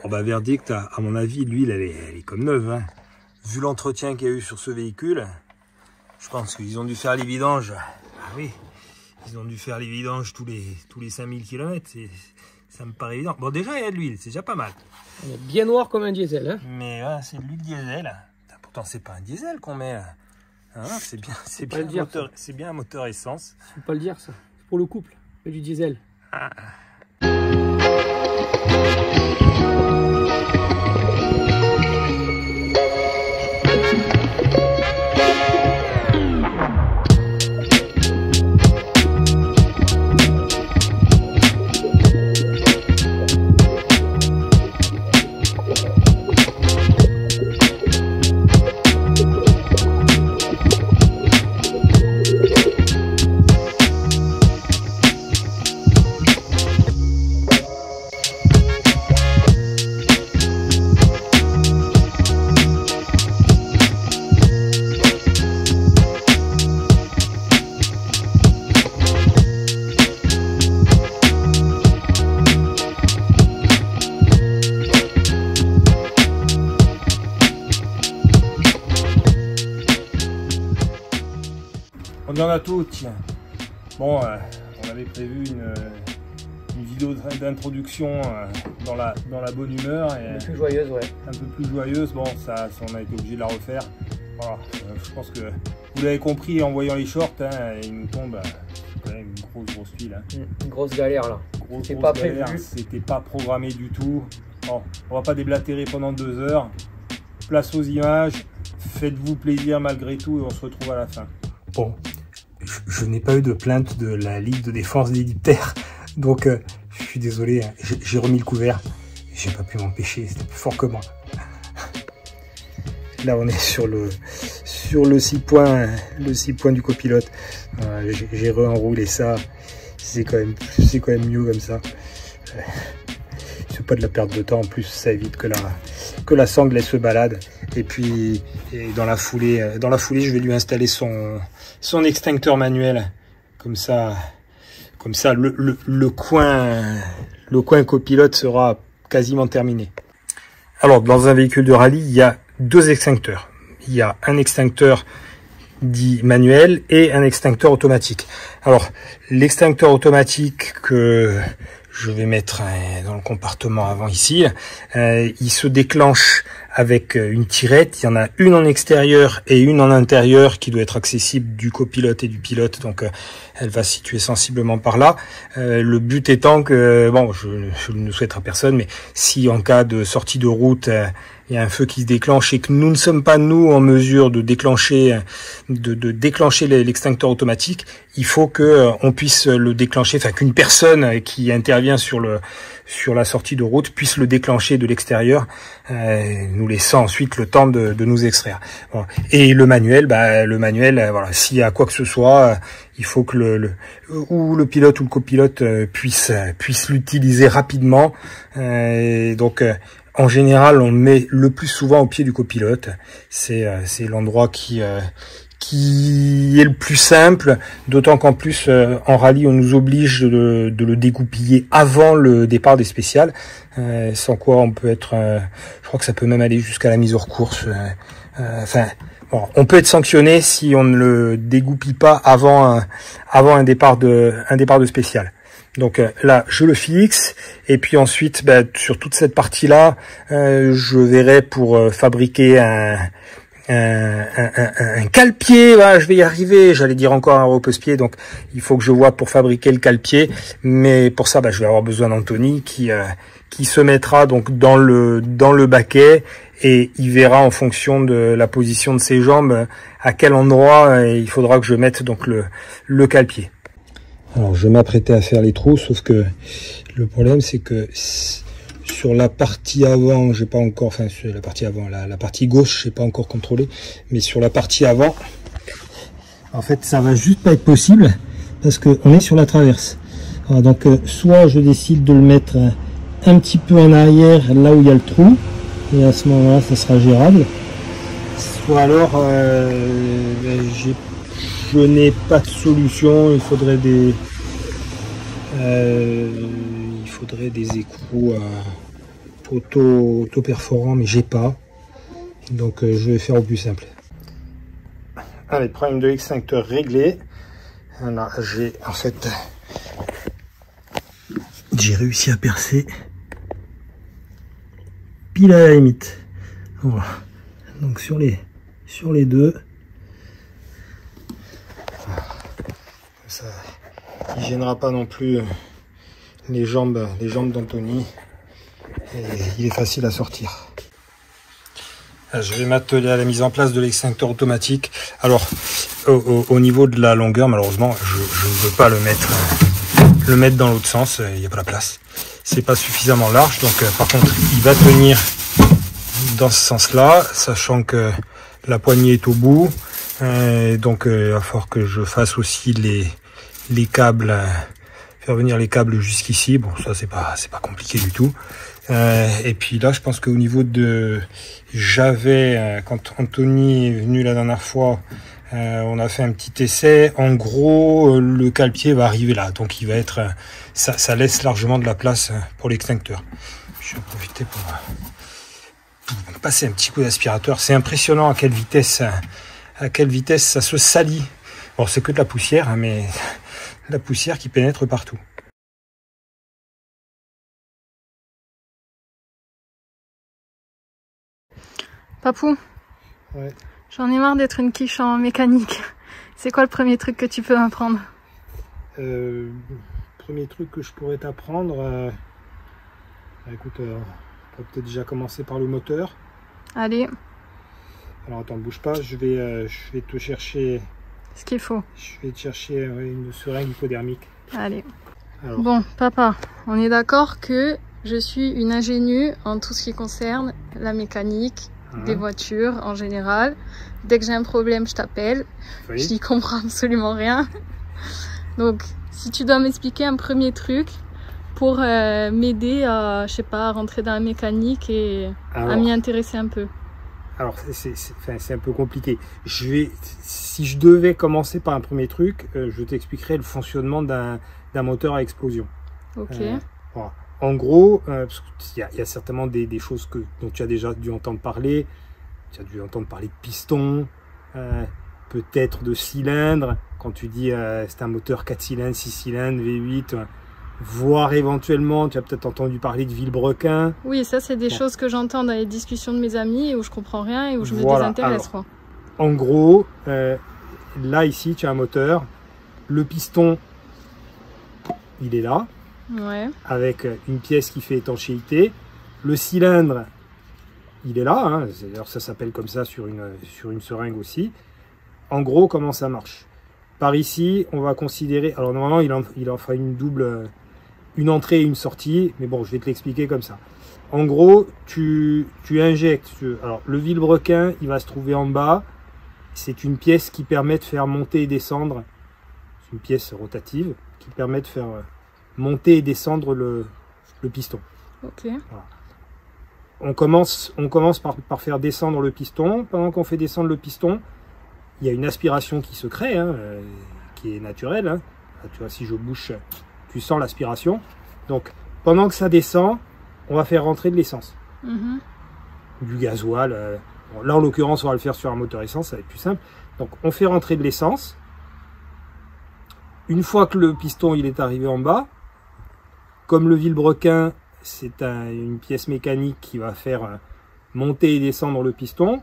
Oh bah verdict, à mon avis, l'huile, elle est comme neuve. Hein. Vu l'entretien qu'il y a eu sur ce véhicule, je pense qu'ils ont dû faire les vidanges. Ah oui, ils ont dû faire les vidanges tous les 5000 km. Ça me paraît évident. Bon, déjà, il y a de l'huile, c'est déjà pas mal. Elle est bien noire comme un diesel. Hein. Mais ouais, c'est de l'huile diesel. Pourtant, c'est pas un diesel qu'on met. Hein, c'est bien un moteur essence. Faut pas le dire, ça. C'est pour le couple. C'est du diesel. Ah. On en a tout, tiens. Bon, on avait prévu une vidéo d'introduction dans la bonne humeur. Et un peu plus joyeuse, ouais. Un peu plus joyeuse, bon, ça on a été obligé de la refaire. Voilà, je pense que vous l'avez compris en voyant les shorts, hein, il nous tombe quand même une grosse tuile. Hein. Une grosse galère là. C'était pas prévu. C'était pas programmé du tout. Bon, on va pas déblatérer pendant 2 heures. Place aux images. Faites-vous plaisir malgré tout et on se retrouve à la fin. Bon. Je n'ai pas eu de plainte de la Ligue de défense des Diptères, donc je suis désolé, hein, j'ai remis le couvert, j'ai pas pu m'empêcher, c'était plus fort que moi. Là on est sur le 6 points du copilote, j'ai re-enroulé ça, c'est quand même mieux comme ça. C'est pas de la perte de temps, en plus ça évite que la sangle elle se balade. Et puis dans la foulée je vais lui installer son extincteur manuel, comme ça le coin copilote sera quasiment terminé. Alors dans un véhicule de rallye, il y a 2 extincteurs. Il y a un extincteur dit manuel et un extincteur automatique. Alors l'extincteur automatique que je vais mettre dans le compartiment avant ici, il se déclenche avec une tirette. Il y en a une en extérieur et une en intérieur qui doit être accessible du copilote et du pilote, donc elle va se situer sensiblement par là. Le but étant que, bon, je ne souhaite à personne, mais si en cas de sortie de route, il y a un feu qui se déclenche et que nous ne sommes pas nous en mesure de déclencher l'extincteur automatique, il faut que on puisse le déclencher, enfin qu'une personne qui intervient sur la sortie de route puisse le déclencher de l'extérieur, nous laissant ensuite le temps de nous extraire. Bon. Et le manuel, voilà, s'il y a quoi que ce soit, il faut que le pilote ou le copilote puisse l'utiliser rapidement. Donc en général, on met le plus souvent au pied du copilote. C'est l'endroit qui est le plus simple, d'autant qu'en plus en rallye on nous oblige de le dégoupiller avant le départ des spéciales, sans quoi on peut être, je crois que ça peut même aller jusqu'à la mise hors course. Enfin, bon, on peut être sanctionné si on ne le dégoupille pas avant un départ de spécial. Donc là, je le fixe, et puis ensuite, sur toute cette partie-là, je verrai pour fabriquer un cale-pied. Voilà, je vais y arriver. J'allais dire encore un repose-pied, donc il faut que je vois pour fabriquer le cale-pied. Mais pour ça, je vais avoir besoin d'Anthony qui se mettra donc dans le baquet, et il verra en fonction de la position de ses jambes à quel endroit il faudra que je mette donc le cale-pied. Alors je m'apprêtais à faire les trous, sauf que le problème c'est que sur la partie avant, j'ai pas encore, enfin sur la partie avant, la partie gauche, j'ai pas encore contrôlé, mais sur la partie avant, en fait ça va juste pas être possible parce que on est sur la traverse. Alors, donc soit je décide de le mettre un petit peu en arrière, là où il y a le trou, et à ce moment-là ça sera gérable. Soit alors je n'ai pas de solution, il faudrait des écrous auto-perforant, mais j'ai pas. Donc je vais faire au plus simple. Allez, problème de l'extincteur réglé. Là, j'ai en fait réussi à percer pile à la limite. Voilà. Donc sur les deux, ça il gênera pas non plus les jambes d'Anthony. Et il est facile à sortir. Je vais m'atteler à la mise en place de l'extincteur automatique. Alors au niveau de la longueur, malheureusement, je ne peux pas le mettre dans l'autre sens. Il n'y a pas la place. C'est pas suffisamment large. Donc par contre, il va tenir dans ce sens-là, sachant que la poignée est au bout. Donc il va falloir que je fasse aussi les câbles, faire venir les câbles jusqu'ici. Bon, ça c'est pas compliqué du tout. Et puis là, je pense qu'au niveau de... quand Anthony est venu la dernière fois, on a fait un petit essai. En gros, le cale-pied va arriver là. Donc il va être... Ça laisse largement de la place pour l'extincteur. Je vais en profiter pour passer un petit coup d'aspirateur. C'est impressionnant à quelle vitesse ça se salit. Bon, c'est que de la poussière, hein, mais la poussière qui pénètre partout. Papou, Ouais. j'en ai marre d'être une quiche en mécanique. C'est quoi le premier truc que tu peux m'apprendre? Premier truc que je pourrais t'apprendre, écoute, on va peut-être déjà commencer par le moteur. Allez, Alors attends, bouge pas, je vais te chercher, ce qu'il faut. je vais te chercher une seringue hypodermique. Allez. Alors, Bon, papa, on est d'accord que je suis une ingénue en tout ce qui concerne la mécanique, des voitures en général. Dès que j'ai un problème, je t'appelle. oui. Je n'y comprends absolument rien. Donc, si tu dois m'expliquer un premier truc pour m'aider à, je sais pas, à rentrer dans la mécanique et à m'y intéresser un peu. Alors c'est un peu compliqué. Si je devais commencer par un premier truc, je t'expliquerais le fonctionnement d'un moteur à explosion. Ok. Voilà. En gros, parce qu'il y a certainement des choses dont tu as déjà dû entendre parler. Tu as dû entendre parler de piston, peut-être de cylindres. Quand tu dis c'est un moteur 4 cylindres, 6 cylindres, V8, voire éventuellement, tu as peut-être entendu parler de vilebrequin. Oui, ça c'est des choses que j'entends dans les discussions de mes amis où je comprends rien et où je me Voilà. désintéresse. Alors, quoi. En gros, là ici tu as un moteur, le piston il est là, Ouais. avec une pièce qui fait étanchéité, le cylindre il est là, hein. D'ailleurs ça s'appelle comme ça sur une seringue aussi. En gros, comment ça marche? Par ici, on va considérer, alors normalement il en fera une entrée et une sortie, mais bon, je vais te l'expliquer comme ça. En gros, tu injectes, alors le vilebrequin, il va se trouver en bas. C'est une pièce qui permet de faire monter et descendre, c'est une pièce rotative qui permet de faire monter et descendre le piston. Ok. Voilà. On commence par faire descendre le piston. Pendant qu'on fait descendre le piston, il y a une aspiration qui se crée, hein, qui est naturelle. Hein. Là, tu vois, si je bouche, tu sens l'aspiration. Donc, pendant que ça descend, on va faire rentrer de l'essence, du gasoil. Bon, là, en l'occurrence, on va le faire sur un moteur essence, ça va être plus simple. Donc, on fait rentrer de l'essence. Une fois que le piston il est arrivé en bas, comme le vilebrequin, c'est une pièce mécanique qui va faire monter et descendre le piston,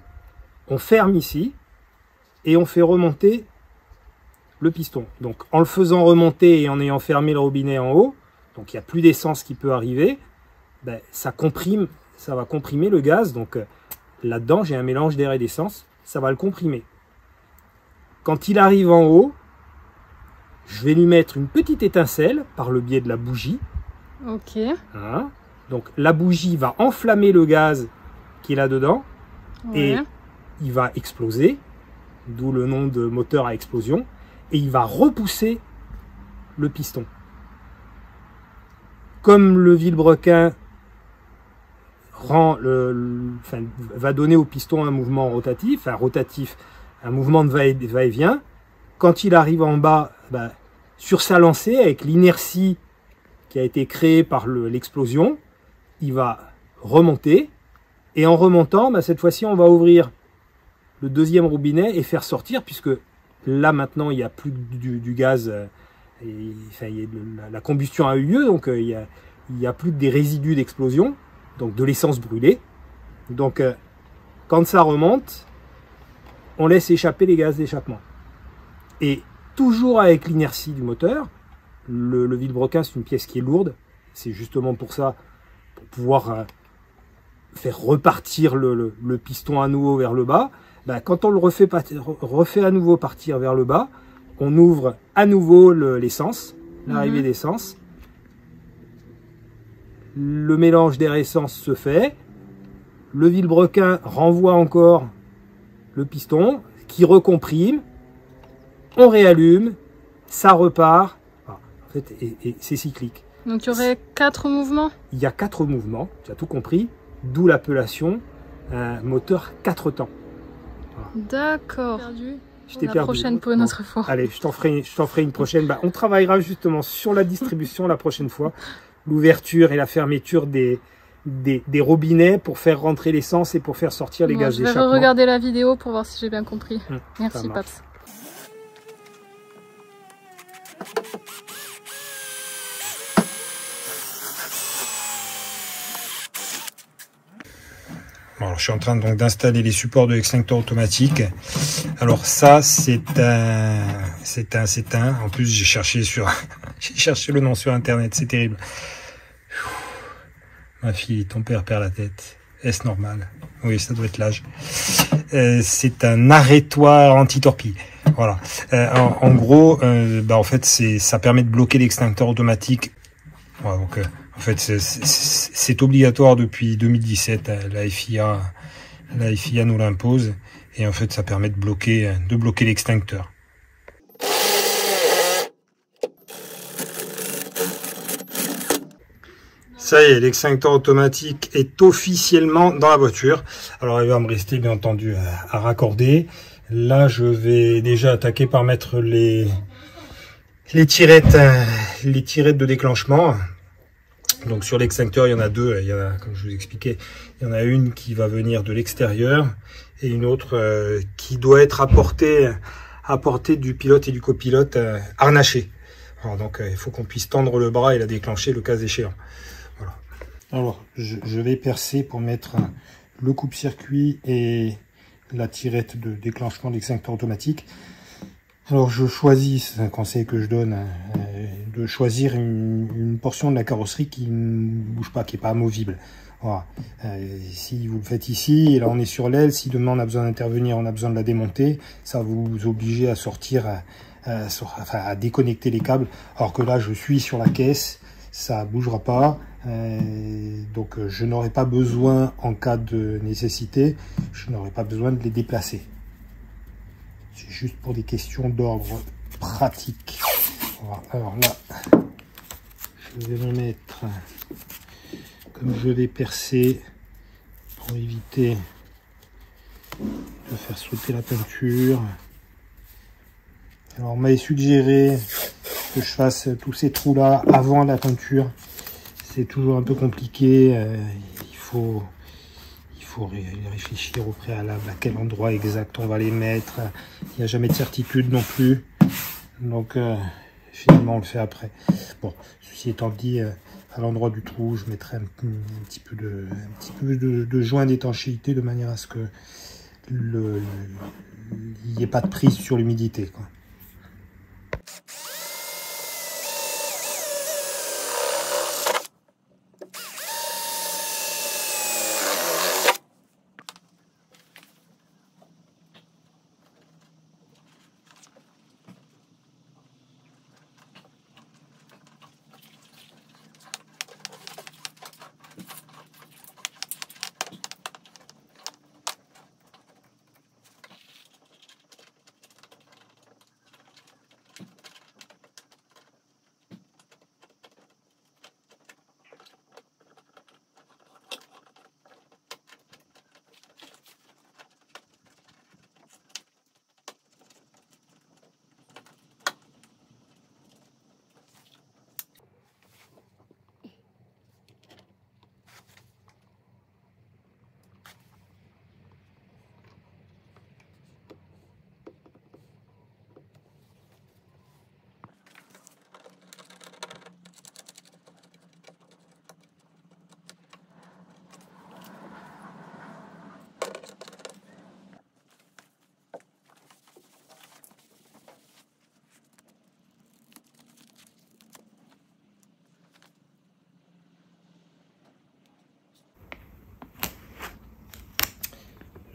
on ferme ici et on fait remonter le piston. Donc en le faisant remonter et en ayant fermé le robinet en haut, donc il n'y a plus d'essence qui peut arriver, ben, ça va comprimer le gaz. Donc là-dedans j'ai un mélange d'air et d'essence, ça va le comprimer. Quand il arrive en haut, je vais lui mettre une petite étincelle par le biais de la bougie. Ok. Hein. Donc la bougie va enflammer le gaz qui est là-dedans, Ouais. et il va exploser, d'où le nom de moteur à explosion, et il va repousser le piston. Comme le vilebrequin va donner au piston un mouvement rotatif, un mouvement de va-et-vient, quand il arrive en bas, ben, sur sa lancée, avec l'inertie qui a été créée par l'explosion, il va remonter. Et en remontant, bah, cette fois-ci, on va ouvrir le deuxième robinet et faire sortir, puisque là, maintenant, il n'y a plus du gaz, la combustion a eu lieu, donc il n'y a plus que des résidus d'explosion, donc de l'essence brûlée. Donc, quand ça remonte, on laisse échapper les gaz d'échappement. Et toujours avec l'inertie du moteur, le vilebrequin, c'est une pièce qui est lourde. C'est justement pour ça, pour pouvoir faire repartir le piston à nouveau vers le bas. Ben, quand on le refait à nouveau partir vers le bas, on ouvre à nouveau l'essence, l'arrivée d'essence. Le mélange d'air-essence se fait. Le vilebrequin renvoie encore le piston qui recomprime. On réallume, ça repart. Voilà. En fait, et c'est cyclique. Donc il y aurait 4 mouvements? Il y a 4 mouvements, tu as tout compris, d'où l'appellation moteur 4 temps. Voilà. D'accord. Je t'ai La perdu. prochaine pour une autre fois. Allez, je t'en ferai une prochaine. Bah, on travaillera justement sur la distribution la prochaine fois. L'ouverture et la fermeture des robinets pour faire rentrer l'essence et pour faire sortir les gaz d'échappement. Je vais regarder la vidéo pour voir si j'ai bien compris. Merci Paps. Bon, alors, je suis en train donc d'installer les supports de l'extincteur automatique. Alors ça, c'est un. En plus, j'ai cherché le nom sur internet. C'est terrible. Ma fille, ton père perd la tête. Est-ce normal? Oui, ça doit être l'âge. C'est un arrêtoir anti-torpille. Voilà. En gros, en fait, ça permet de bloquer l'extincteur automatique. Voilà, donc, en fait, c'est obligatoire depuis 2017. La FIA nous l'impose. Et en fait, ça permet de bloquer l'extincteur. Ça y est, l'extincteur automatique est officiellement dans la voiture. Alors, il va me rester, bien entendu, à raccorder. Là, je vais déjà attaquer par mettre les tirettes de déclenchement. Donc, sur l'extincteur, il y en a deux. Il y en a, comme je vous expliquais, il y en a une qui va venir de l'extérieur et une autre qui doit être à portée du pilote et du copilote harnachés. Alors, donc, il faut qu'on puisse tendre le bras et la déclencher le cas échéant. Voilà. Alors, je vais percer pour mettre le coupe-circuit et la tirette de déclenchement de l'extincteur automatique. Alors, je choisis, c'est un conseil que je donne, de choisir une portion de la carrosserie qui ne bouge pas, qui n'est pas amovible. Voilà. Si vous le faites ici, et là on est sur l'aile, si demain on a besoin d'intervenir, on a besoin de la démonter, ça va vous obliger à sortir, à déconnecter les câbles, alors que là je suis sur la caisse, ça bougera pas, donc je n'aurai pas besoin, en cas de nécessité, je n'aurai pas besoin de les déplacer. C'est juste pour des questions d'ordre pratique. Voilà. Alors là, je vais me mettre, comme je vais percer, pour éviter de faire sauter la peinture. Alors on m'avait suggéré que je fasse tous ces trous là avant la peinture. C'est toujours un peu compliqué, il faut réfléchir au préalable à quel endroit exact on va les mettre. Il n'y a jamais de certitude non plus, donc finalement on le fait après. Bon, ceci étant dit, à l'endroit du trou je mettrai un petit peu de joint d'étanchéité de manière à ce que il n'y ait pas de prise sur l'humidité, quoi.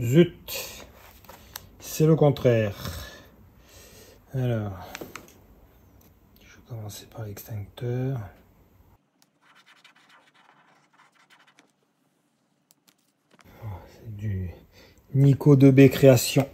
Zut, c'est le contraire. Alors, je vais commencer par l'extincteur. C'est du Nico 2B Création.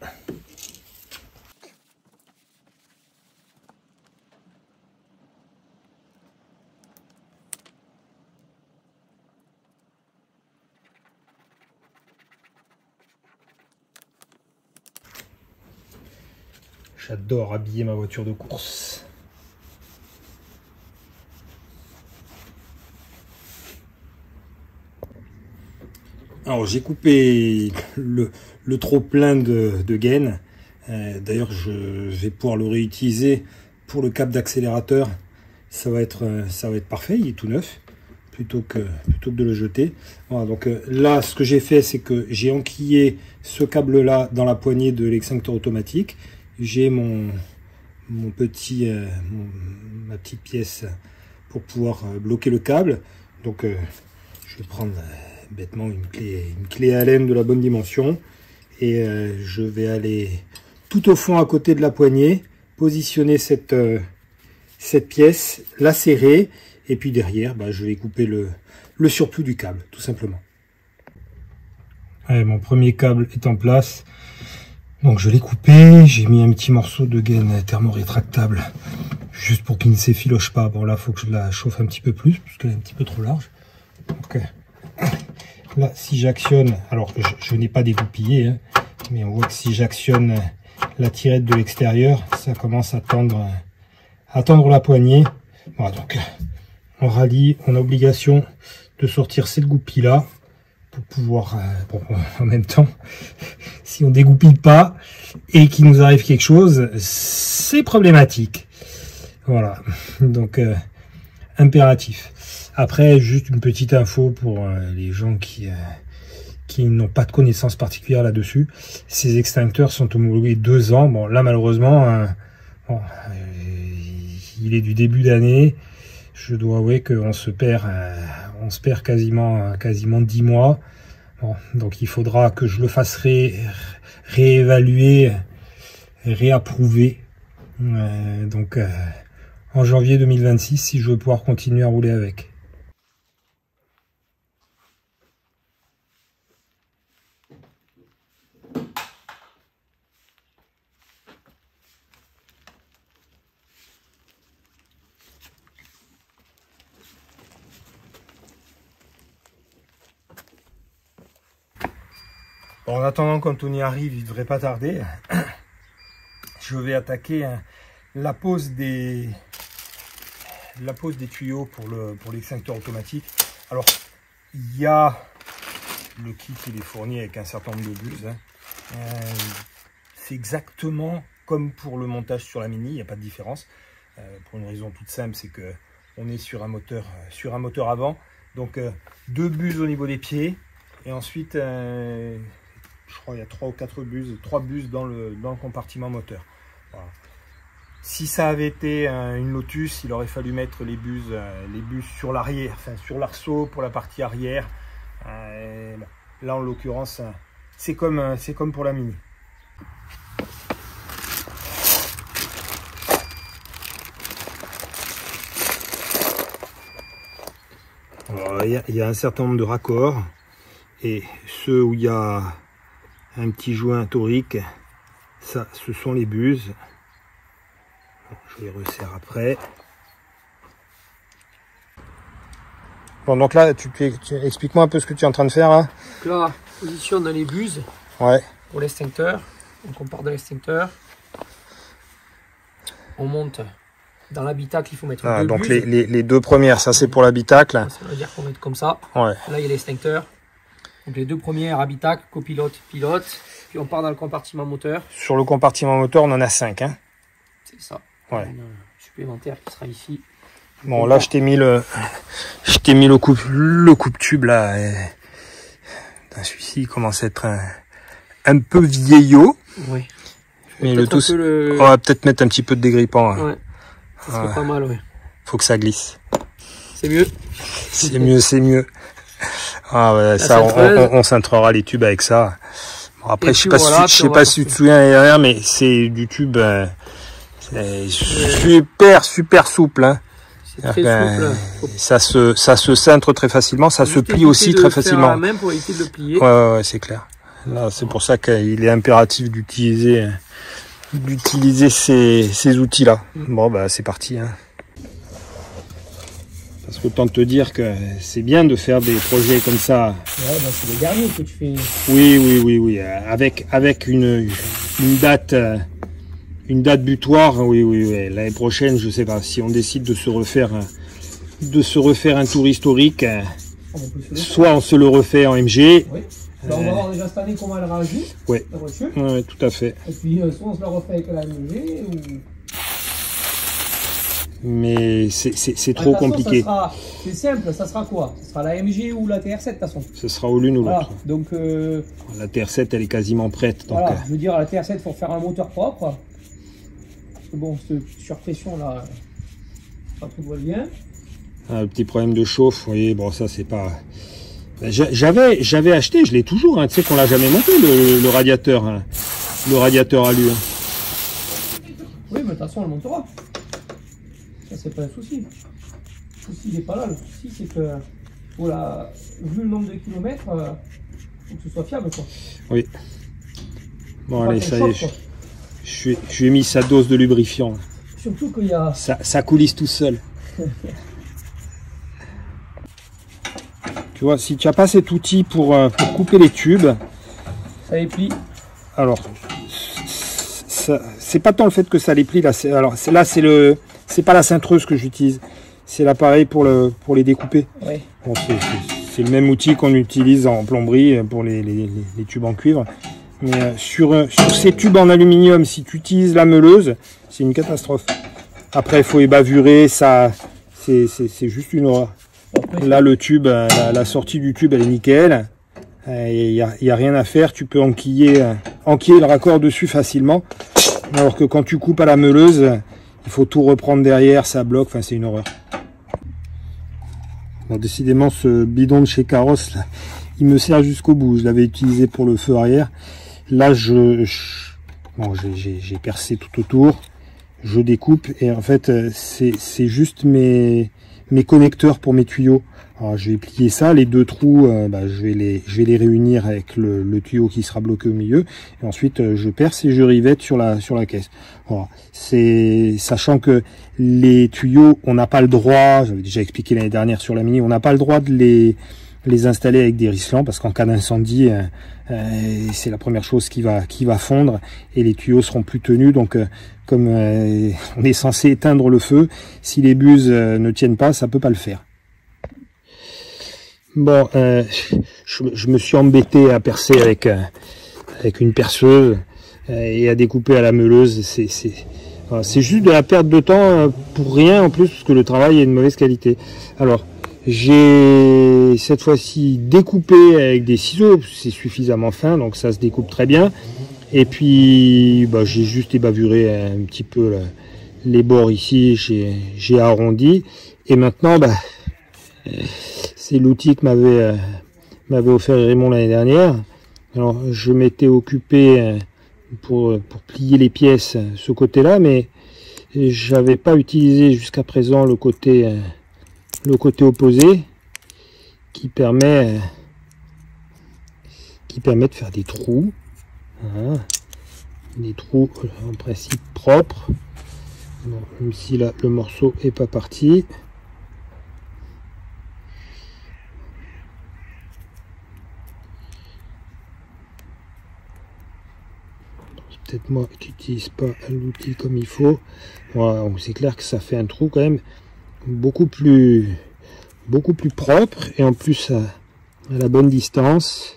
J'adore habiller ma voiture de course. Alors j'ai coupé le trop plein de gaines. D'ailleurs je vais pouvoir le réutiliser pour le câble d'accélérateur. Ça va être parfait, il est tout neuf. Plutôt que de le jeter. Voilà, donc là ce que j'ai fait, c'est que j'ai enquillé ce câble là dans la poignée de l'extincteur automatique. J'ai ma petite pièce pour pouvoir bloquer le câble. Donc je vais prendre bêtement une clé Allen de la bonne dimension et je vais aller tout au fond à côté de la poignée, positionner cette pièce, la serrer et puis derrière je vais couper le surplus du câble tout simplement. Allez, mon premier câble est en place. Donc je l'ai coupé, j'ai mis un petit morceau de gaine thermorétractable juste pour qu'il ne s'effiloche pas. Bon là il faut que je la chauffe un petit peu plus parce qu'elle est un petit peu trop large. Donc là si j'actionne, alors je n'ai pas dégoupillé, hein, mais on voit que si j'actionne la tirette de l'extérieur, ça commence à tendre la poignée. Voilà, donc on rallie, on a obligation de sortir cette goupille là pour pouvoir, bon, en même temps, si on dégoupille pas et qu'il nous arrive quelque chose, c'est problématique. Voilà, donc impératif. Après, juste une petite info pour les gens qui n'ont pas de connaissances particulières là-dessus. Ces extincteurs sont homologués 2 ans. Bon, là, malheureusement, il est du début d'année. Je dois avouer qu'on se perd quasiment 10 mois. Bon, donc il faudra que je le fasse réévaluer, réapprouver. Donc en janvier 2026, si je veux pouvoir continuer à rouler avec. Bon, en attendant qu'Anthony arrive, il ne devrait pas tarder. Je vais attaquer la pose des tuyaux pour l'extincteur automatique. Alors, il y a le kit, il est fourni avec un certain nombre de buses. C'est exactement comme pour le montage sur la Mini, il n'y a pas de différence. Pour une raison toute simple, c'est que on est sur un moteur avant. Donc 2 buses au niveau des pieds et ensuite je crois qu'il y a 3 ou 4 buses, 3 buses dans le compartiment moteur. Voilà. Si ça avait été une Lotus, il aurait fallu mettre les buses sur l'arrière, enfin sur l'arceau pour la partie arrière. Bon. Là en l'occurrence, c'est comme pour la Mini. Il y a un certain nombre de raccords et ceux où il y a un petit joint torique, ça ce sont les buses. Bon, je les resserre après. Bon, donc là tu explique-moi un peu ce que tu es en train de faire là. Donc là, on positionne les buses pour l'extincteur. Donc on part de l'extincteur, on monte dans l'habitacle, il faut mettre 2 donc buses. les 2 premières, ça c'est pour l'habitacle. Ça veut dire qu'on va mettre comme ça. Ouais. Là il y a l'extincteur. Donc les 2 premières, habitacle, copilote, pilote. Puis on part dans le compartiment moteur. Sur le compartiment moteur, on en a 5. Hein. C'est ça. Ouais. Un supplémentaire qui sera ici. Bon, là, je t'ai mis le coupe-tube là. Celui-ci commence à être un peu vieillot. Oui. Mais le tout, on va peut-être mettre un petit peu de dégrippant. Ouais. Ça serait pas mal, ouais. Faut que ça glisse. C'est mieux. C'est mieux, c'est mieux. Ah ouais, ça, on cintrera les tubes avec ça. Bon, après, je sais pas si tu te souviens derrière, mais c'est du tube super souple. Hein. C'est très souple. Ça se cintre très facilement, ça se plie aussi très facilement. Même pour éviter de le plier. Ouais, c'est clair. Là, c'est pour ça qu'il est impératif d'utiliser ces outils-là. Bon, bah, c'est parti. Hein. Parce qu'autant te dire que c'est bien de faire des projets comme ça. Ouais, bah, c'est les derniers que tu fais. Oui. Avec une date butoir. Oui. L'année prochaine, je sais pas si on décide de se refaire un tour historique. Soit on se le refait en MG. Oui. Là, on va voir déjà cette année comment elle réagit. Oui, tout à fait. Et puis, soit on se la refait avec la MG ou... Mais c'est trop compliqué. C'est simple, ça sera quoi? Ce sera la MG ou la TR7 de toute façon. Ce sera ou l'une ou l'autre. Voilà, donc la TR7 elle est quasiment prête. Donc, voilà, je veux dire, la TR7 il faut faire un moteur propre. Parce que bon, sur pression là, tout va bien. Le petit problème de chauffe, vous voyez, bon ça c'est pas... J'avais acheté, je l'ai toujours, hein, tu sais qu'on l'a jamais monté le radiateur. Hein, le radiateur alu. Hein. Oui, mais de toute façon on le montera. Ça, c'est pas un souci. Le souci n'est pas là. Le souci, c'est que, voilà, vu le nombre de kilomètres, il faut que ce soit fiable, quoi. Oui. Bon, allez, ça y est. Je lui ai mis sa dose de lubrifiant. Surtout qu'il y a... Ça coulisse tout seul. Tu vois, si tu n'as pas cet outil pour couper les tubes... Ça les plie. Alors, c'est pas tant le fait que ça les plie. Là, c'est pas la cintreuse que j'utilise, c'est l'appareil pour les découper. Oui. Bon, c'est le même outil qu'on utilise en plomberie pour les tubes en cuivre. Mais sur ces tubes en aluminium, si tu utilises la meuleuse, c'est une catastrophe. Après, il faut ébavurer, ça, c'est juste une horreur. Là, le tube, la sortie du tube, elle est nickel. Il n'y a rien à faire, tu peux enquiller le raccord dessus facilement. Alors que quand tu coupes à la meuleuse, il faut tout reprendre derrière, ça bloque, enfin c'est une horreur. Bon, décidément ce bidon de chez Carros, là, il me sert jusqu'au bout. Je l'avais utilisé pour le feu arrière. Là j'ai percé tout autour, je découpe et en fait c'est juste mes connecteurs pour mes tuyaux. Alors je vais plier ça, les deux trous, je vais les réunir avec le tuyau qui sera bloqué au milieu, et ensuite je perce et je rivette sur la caisse. Voilà. C'est sachant que les tuyaux, on n'a pas le droit, j'avais déjà expliqué l'année dernière sur la Mini, on n'a pas le droit de les installer avec des rislants parce qu'en cas d'incendie, c'est la première chose qui va fondre et les tuyaux seront plus tenus. Donc comme on est censé éteindre le feu, si les buses ne tiennent pas, ça peut pas le faire. Bon, je me suis embêté à percer avec une perceuse et à découper à la meuleuse. C'est juste de la perte de temps pour rien en plus, parce que le travail est de mauvaise qualité. Alors, j'ai cette fois-ci découpé avec des ciseaux, c'est suffisamment fin, donc ça se découpe très bien. Et puis, j'ai juste ébavuré un petit peu les bords ici, j'ai arrondi. Et maintenant, c'est l'outil que m'avait offert Raymond l'année dernière. Alors je m'étais occupé pour plier les pièces ce côté-là, mais j'avais pas utilisé jusqu'à présent le côté opposé qui permet de faire des trous. Voilà. Des trous en principe propres. Bon, même si là le morceau est pas parti. Peut-être moi qui n'utilise pas l'outil comme il faut. Voilà, c'est clair que ça fait un trou quand même beaucoup plus propre et en plus à la bonne distance.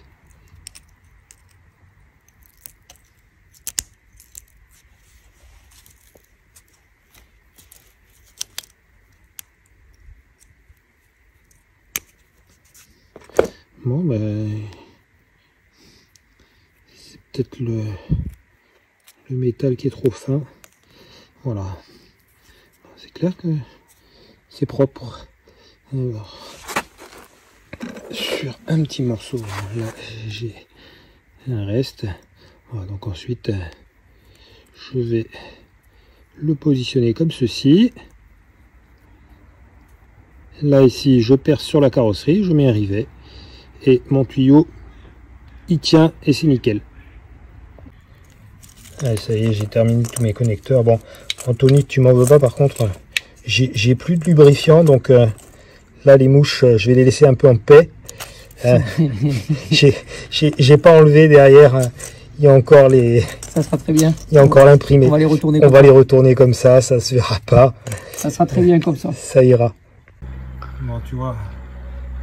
Bon, c'est peut-être le métal qui est trop fin. Voilà, c'est clair que c'est propre. Alors, sur un petit morceau, là j'ai un reste. Voilà, donc ensuite je vais le positionner comme ceci. Là ici je perce sur la carrosserie, je mets un rivet et mon tuyau il tient et c'est nickel. Allez, ça y est, j'ai terminé tous mes connecteurs. Bon, Anthony, tu m'en veux pas, par contre j'ai plus de lubrifiant, donc là les mouches je vais les laisser un peu en paix. J'ai pas enlevé derrière, il y a encore les... Ça sera très bien. Il y a encore l'imprimé. On va les retourner comme ça, ça se verra pas. Ça sera très bien comme ça. Ça ira. Bon, tu vois,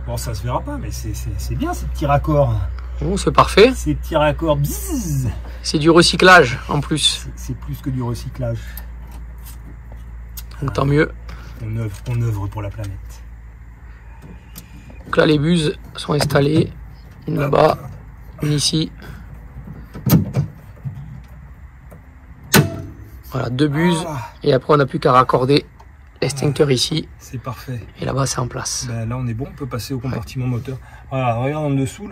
bon, ça se verra pas, mais c'est bien ces petits raccords. Bon, c'est parfait. Ces petits raccords, C'est du recyclage en plus. c'est plus que du recyclage. Donc tant mieux. On œuvre pour la planète. Donc là, les buses sont installées. Une là-bas, une ici. Voilà, 2 buses. Et après, on n'a plus qu'à raccorder l'extincteur ici. C'est parfait. Et là-bas, c'est en place. Ben, là, on est bon, on peut passer au compartiment moteur. Voilà, regarde en dessous,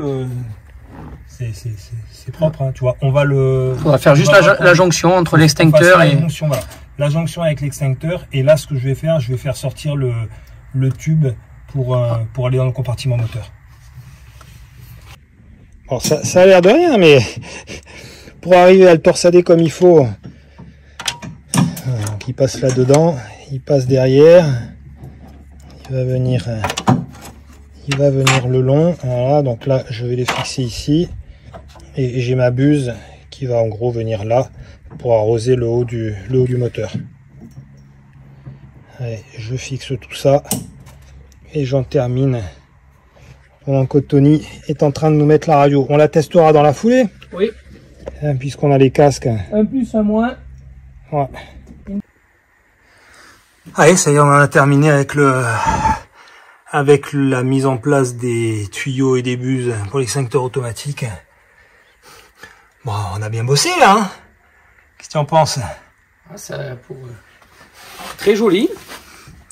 c'est propre, hein, tu vois. On va faire juste la jonction entre l'extincteur et... Voilà. La jonction avec l'extincteur. Et là, ce que je vais faire sortir le tube pour aller dans le compartiment moteur. Bon, ça a l'air de rien, mais pour arriver à le torsader comme il faut, donc il passe là-dedans, il passe derrière, il va venir le long. Voilà, donc là, je vais les fixer ici, et j'ai ma buse qui va en gros venir là pour arroser le haut du moteur. Allez, je fixe tout ça. Et j'en termine pendant que Tony est en train de nous mettre la radio. On la testera dans la foulée. Oui. Puisqu'on a les casques. Un plus, un moins. Ouais. Allez, ça y est, on en a terminé avec la mise en place des tuyaux et des buses pour l'extincteur automatique. Bon, on a bien bossé là, hein. Qu'est-ce que tu en penses? C'est très joli.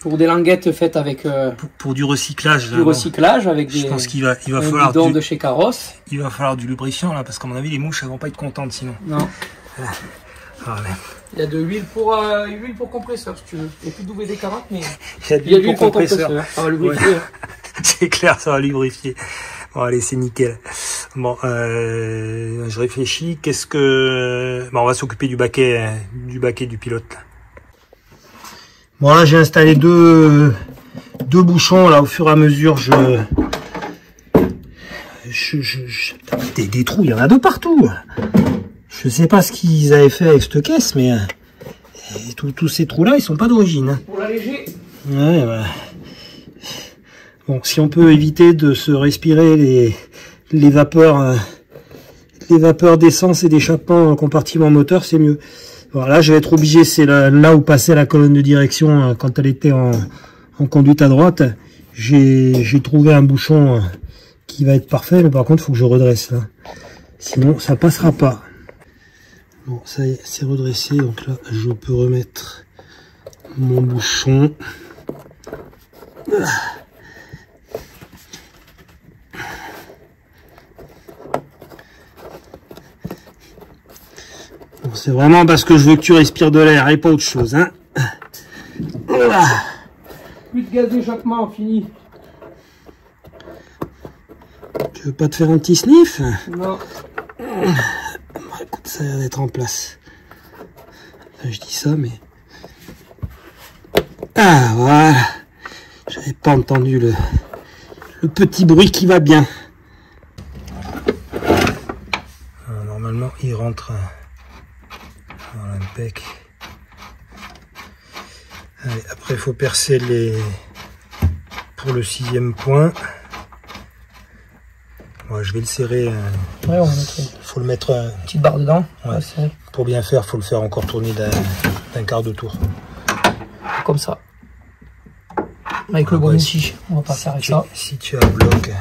Pour des languettes faites avec pour du recyclage. Du recyclage avec des. Je pense qu'il va falloir de chez Carros. Il va falloir du lubrifiant là, parce qu'à mon avis les mouches elles vont pas être contentes sinon. Non. Voilà. Il y a de l'huile pour compresseur si tu veux. Il n'y a plus de WD-40 mais il y a de l'huile pour compresseur. Ça va lubrifier. Ouais. C'est clair, ça va lubrifier. Bon allez, c'est nickel. Bon, je réfléchis. Bon, on va s'occuper du baquet du pilote là. Bon là j'ai installé deux bouchons là au fur et à mesure des trous, il y en a de partout. Je sais pas ce qu'ils avaient fait avec cette caisse, mais tous ces trous là ils sont pas d'origine. Pour l'alléger. Ouais. Bon, si on peut éviter de se respirer les vapeurs d'essence et d'échappement en compartiment moteur, c'est mieux. Voilà, je vais être obligé, c'est là où passait la colonne de direction quand elle était en conduite à droite. J'ai trouvé un bouchon qui va être parfait, mais par contre, il faut que je redresse là. Sinon, ça passera pas. Bon, ça y est, c'est redressé. Donc là, je peux remettre mon bouchon. Bon, c'est vraiment parce que je veux que tu respires de l'air et pas autre chose, hein. Voilà. Plus de gaz d'échappement, fini. Tu veux pas te faire un petit sniff? Non. Bon, écoute, ça a l'air d'être en place. Enfin, je dis ça, mais... Ah, voilà. J'avais pas entendu le petit bruit qui va bien. Normalement, il rentre... Voilà, impec. Allez, après il faut percer pour le 6e point. Bon, je vais le serrer. Ouais, on va mettre faut le mettre une petite barre dedans. Ouais. Pour bien faire, faut le faire encore tourner d'un quart de tour. Comme ça. Avec le bon outil, on va pas faire avec ça. Si tu as un bloc.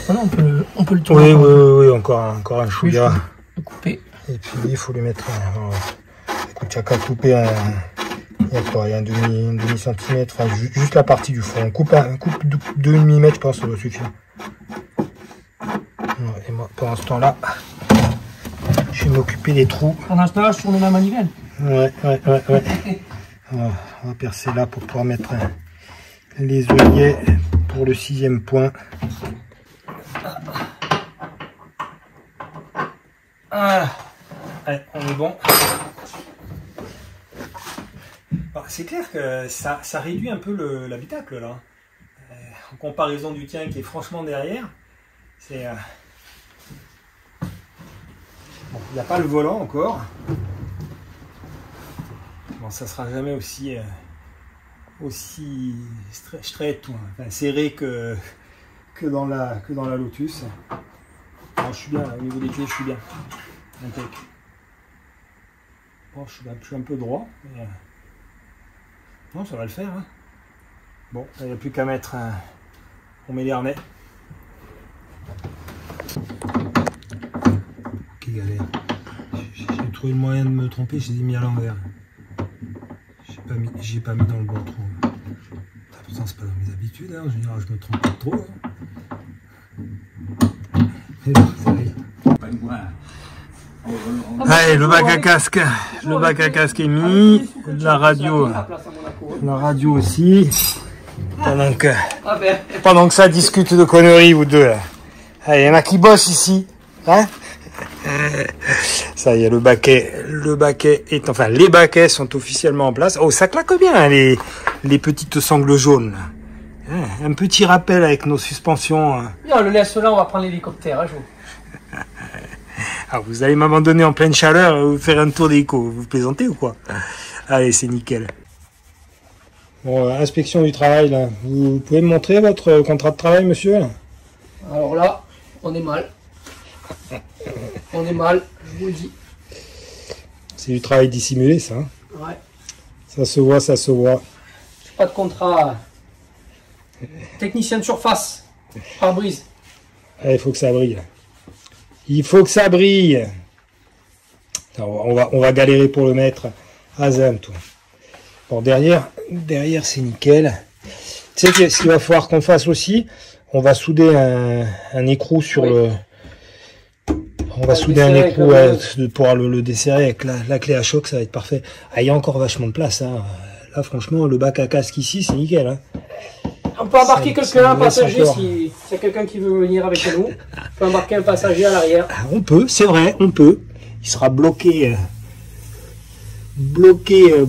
Ah non, on peut le tourner. Oui, encore un chouïa. Le couper. Et puis il faut lui mettre écoute, tu as qu'à couper il y a quoi, il y a un demi centimètre, enfin, juste la partie du fond. On coupe de 2 mm, je pense, ça doit suffire. Et moi, pendant ce temps-là, Je vais m'occuper des trous. Pendant ce temps-là, je tourne ma manivelle. Ouais. On va percer là pour pouvoir mettre les œillets pour le 6e point. Voilà. Allez, on est bon. C'est clair que ça réduit un peu l'habitacle là. En comparaison du tien qui est franchement derrière. C'est... Bon, il n'y a pas le volant encore. Bon, ça sera jamais aussi straight, enfin, serré que dans la Lotus. Bon, je suis bien là, au niveau des clés, je suis bien. Impec. Bon, je suis un peu droit, mais non, ça va le faire. Hein. Bon, il n'y a plus qu'à mettre on met les harnais. Quelle galère. J'ai trouvé le moyen de me tromper, je les ai mis à l'envers. J'ai pas mis dans le bon trou. Pourtant c'est pas dans mes habitudes, hein. En général je me trompe pas trop. Hein. Et là, ça arrive. Allez, le bac à casque est mis, la radio aussi. Pendant que ça discute de conneries vous deux là. Allez, il y en a qui bossent ici, hein? Ça y est, le baquet est, enfin les baquets sont officiellement en place. Oh, ça claque bien hein, les petites sangles jaunes. Un petit rappel avec nos suspensions. Non, on le laisse là, on va prendre l'hélicoptère, hein, Alors, vous allez m'abandonner en pleine chaleur, vous faire un tour d'hélico. Vous plaisantez ou quoi? Allez, c'est nickel. Bon, inspection du travail là. Vous pouvez me montrer votre contrat de travail, monsieur? Alors là, on est mal. On est mal, je vous le dis. C'est du travail dissimulé, ça. Hein? Ouais. Ça se voit, ça se voit. Pas de contrat. Technicien de surface. Pare-brise. Ah, il faut que ça brille. Il faut que ça brille. Alors, on va galérer pour le mettre. Azam, tout. Bon, derrière c'est nickel. Tu sais ce qu'il va falloir qu'on fasse aussi? On va souder un écrou sur le... On va souder un écrou pour pouvoir le desserrer avec la clé à choc, ça va être parfait. Ah, il y a encore vachement de place. Hein. Là, franchement, le bac à casque ici, c'est nickel. Hein. On peut embarquer quelqu'un, un passager, si c'est quelqu'un qui veut venir avec nous. On peut embarquer un passager à l'arrière. Ah, on peut, c'est vrai, on peut. Il sera bloqué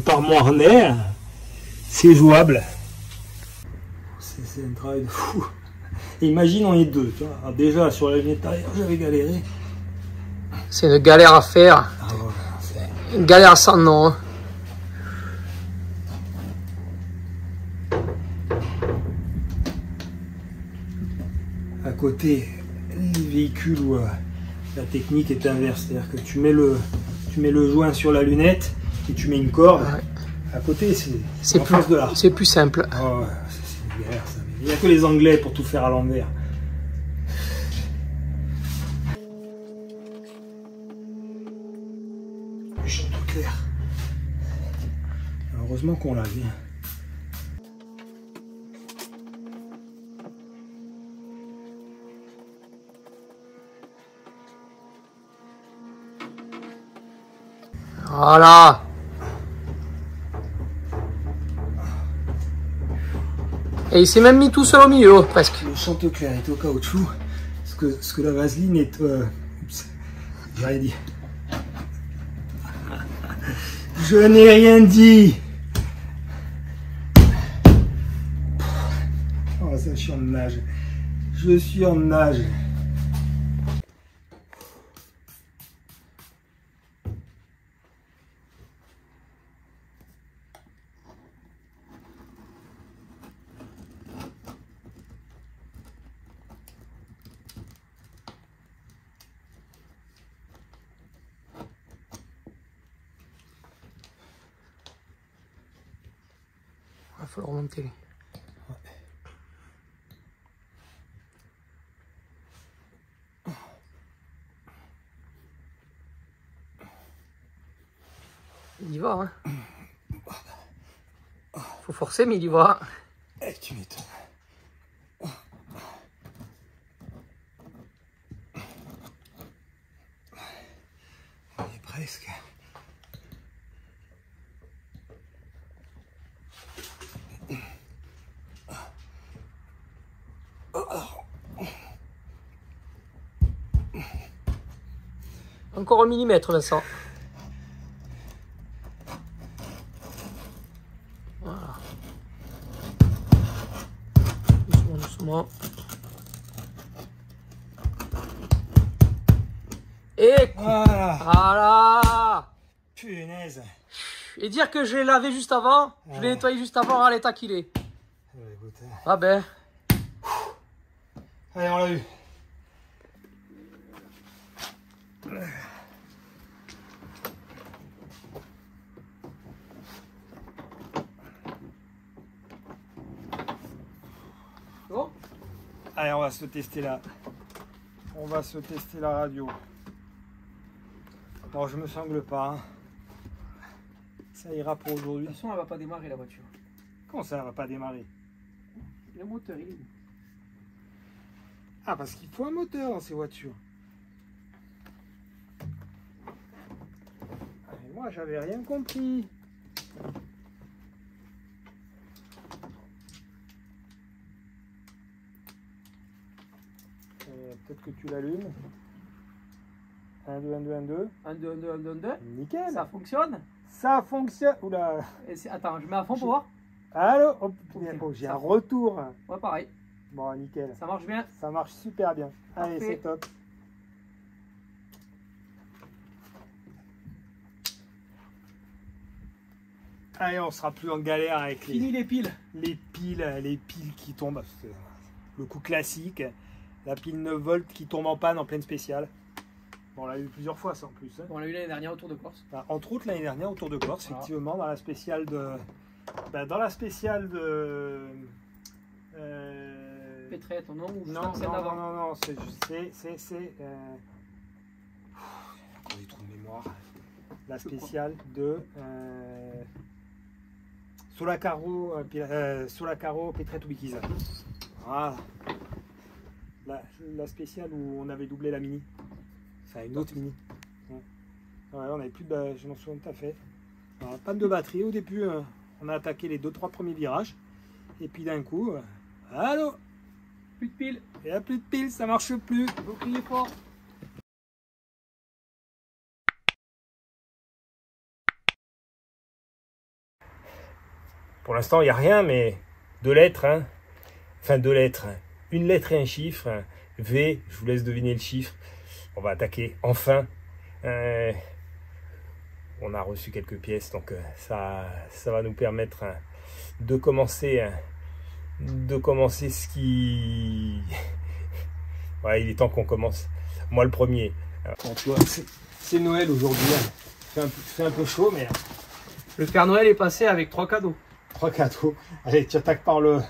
par mon harnais. C'est jouable. C'est un travail de fou. Imagine, on est deux. Tu vois. Alors déjà, sur la lunette arrière, j'avais galéré. C'est une galère à faire. Ah, voilà, une galère sans nom. Hein. À côté, les véhicules où la technique est inverse. C'est-à-dire que tu mets le joint sur la lunette et tu mets une corde. Ouais. À côté, c'est plus de là. C'est plus simple. Oh, ouais, c'est une galère ça. Il n'y a que les Anglais pour tout faire à l'envers. Tout clair. Heureusement qu'on l'a vu. Voilà. Et il s'est même mis tout seul au milieu, presque. Le Chantecler est au caoutchouc, ce que la vaseline est... Oups, j'ai rien dit. Je n'ai rien dit. Oh, ça, je suis en nage. Je suis en nage. Il va falloir remonter. Il y va, hein. Faut forcer, mais il y va. Eh, tu m'étonnes. presque. Encore 1 millimètre, Vincent. Voilà. Doucement, doucement. Et voilà. Punaise. Et dire que je l'ai lavé juste avant, je l'ai nettoyé juste avant à l'état qu'il est. Ah ben. Allez, on l'a eu. Bon. Allez, on va se tester là. On va se tester la radio. Bon, je me sangle pas. Hein. Ça ira pour aujourd'hui. De toute façon, elle va pas démarrer la voiture. Comment ça, elle va pas démarrer? Le moteur, il est où? Ah, parce qu'il faut un moteur dans ces voitures. Et moi, j'avais rien compris. Peut-être que tu l'allumes. 1, 2, 1, 2, 1, 2. 1, 2, 1, 2, 1, 2, 1, 2. Nickel. Ça fonctionne? Ça fonctionne. Oula. Attends, je mets à fond pour voir. Allô. Oh, Okay. oh, j'ai un retour. Ouais, pareil. Bon, nickel. Ça marche bien. Ça marche super bien. Allez, Parfait. c'est top. Allez, on sera plus en galère avec Fini les piles. les piles qui tombent. Le coup classique, la pile 9 volts qui tombe en panne en pleine spéciale. Bon, on l'a eu plusieurs fois ça en plus. Hein. On l'a eu l'année dernière au Tour de Corse. Enfin, entre autres l'année dernière au Tour de Corse, Voilà. effectivement, dans la spéciale de... Pétret, ton nom ou Non, celle non, d'avant? non, non, c'est encore des trous de mémoire. La spéciale de Solacaro Pétret Ubiquiza. Voilà. La spéciale où on avait doublé la mini. Enfin, une autre mini. Ouais. Ouais, on avait plus de... Je m'en souviens tout à fait. Alors, panne de batterie. Au début, on a attaqué les 2-3 premiers virages. Et puis d'un coup, allô? Plus de piles. Il n'y a plus de piles, ça marche plus. Vous criez fort. Pour l'instant, il n'y a rien, mais 2 lettres, hein. Enfin 2 lettres, hein. Une lettre et un chiffre, hein. V, je vous laisse deviner le chiffre. On va attaquer, enfin. On a reçu quelques pièces, donc ça va nous permettre de commencer ce qui... Ouais, il est temps qu'on commence. Moi le premier. Bon, tu vois, c'est Noël aujourd'hui, hein. Fait un peu chaud, mais... Le Père Noël est passé avec 3 cadeaux. 3 cadeaux. Allez, tu attaques par le